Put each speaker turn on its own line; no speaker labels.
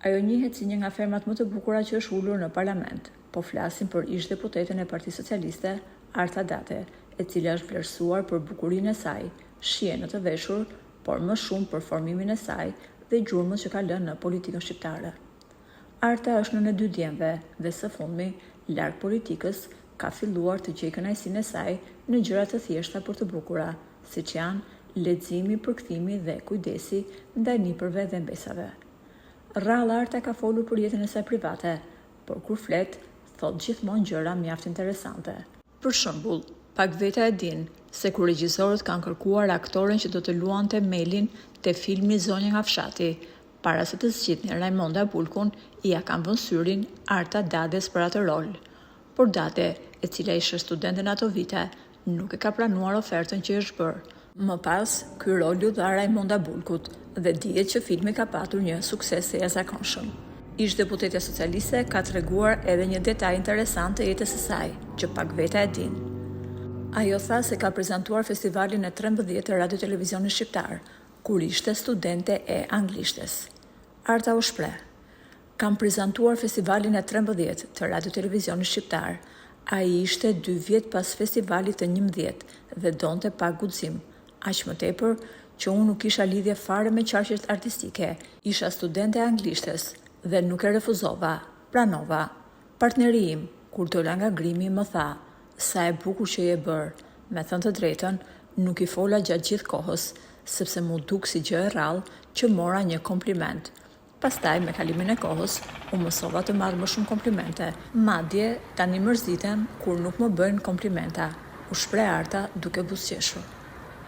Ajo njihet si një nga femrat më të bukura që është ulur në parlament, po flasim për ish-deputeten e Partisë Socialiste, Arta Date, e cila është vlerësuar për bukurinë e saj, shihen në të veshur, por më shumë për formimin e saj dhe gjurmën që ka lënë në politikën shqiptare. Arta është në 2 djemve dhe së fundmi, larg politikës, ka filluar të gjejë kënaqësinë e saj në gjëra të thjeshta por të bukura, siç janë leximi, përkthimi dhe kujdesi ndaj nipërve dhe mbesave. Rrallë Arta ka folur për jetën e saj private, por kur flet, thot gjithmonë gjëra mjaft interesante. Për shembull, pak veta e din se kur regjisorët kanë kërkuar aktoren që do të luante Melin te filmi Zonja nga fshati, para se të zgjidhnin Raimonda Bulkun, ja kanë vënë syrin Arta Dades për atë rol. Por Dade, e cila ishte studente në ato vite, nuk e ka pranuar ofertën që është bërë. Më pas, ky rol u dha Raimonda Bulkut dhe dihet që filmi ka patur një sukses të jashtëzakonshëm. Ish-deputetja socialiste ka treguar edhe një detaj interesant të jetës së saj, që pak veta e din. Ajo tha se ka prezantuar festivalin e 13 të Radio Televizionit Shqiptar, kur ishte studente e anglishtes. Arta u shpreh: "Kam prezantuar festivalin e 13 të Radio Televizionit Shqiptar. Ai ishte 2 vjet pas festivalit të 11 dhe donte pak guxim. Aq më tepër që unë nuk kisha lidhje fare me qarqet artistike, isha studente e anglishtes dhe nuk e refuzova, pranova. Partneri im, kur dola nga grimi, më tha: sa e bukur që je bërë. Me thënë të drejtën, nuk i fola gjatë gjithë kohës, sepse mu duk si gjë e rrallë që mora një kompliment. Pastaj, me kalimin e kohës, u mësova të marrë më shumë komplimente. Madje, tani mërzitem kur nuk më bëjnë komplimenta", u shpreh Arta duke buzëqeshur.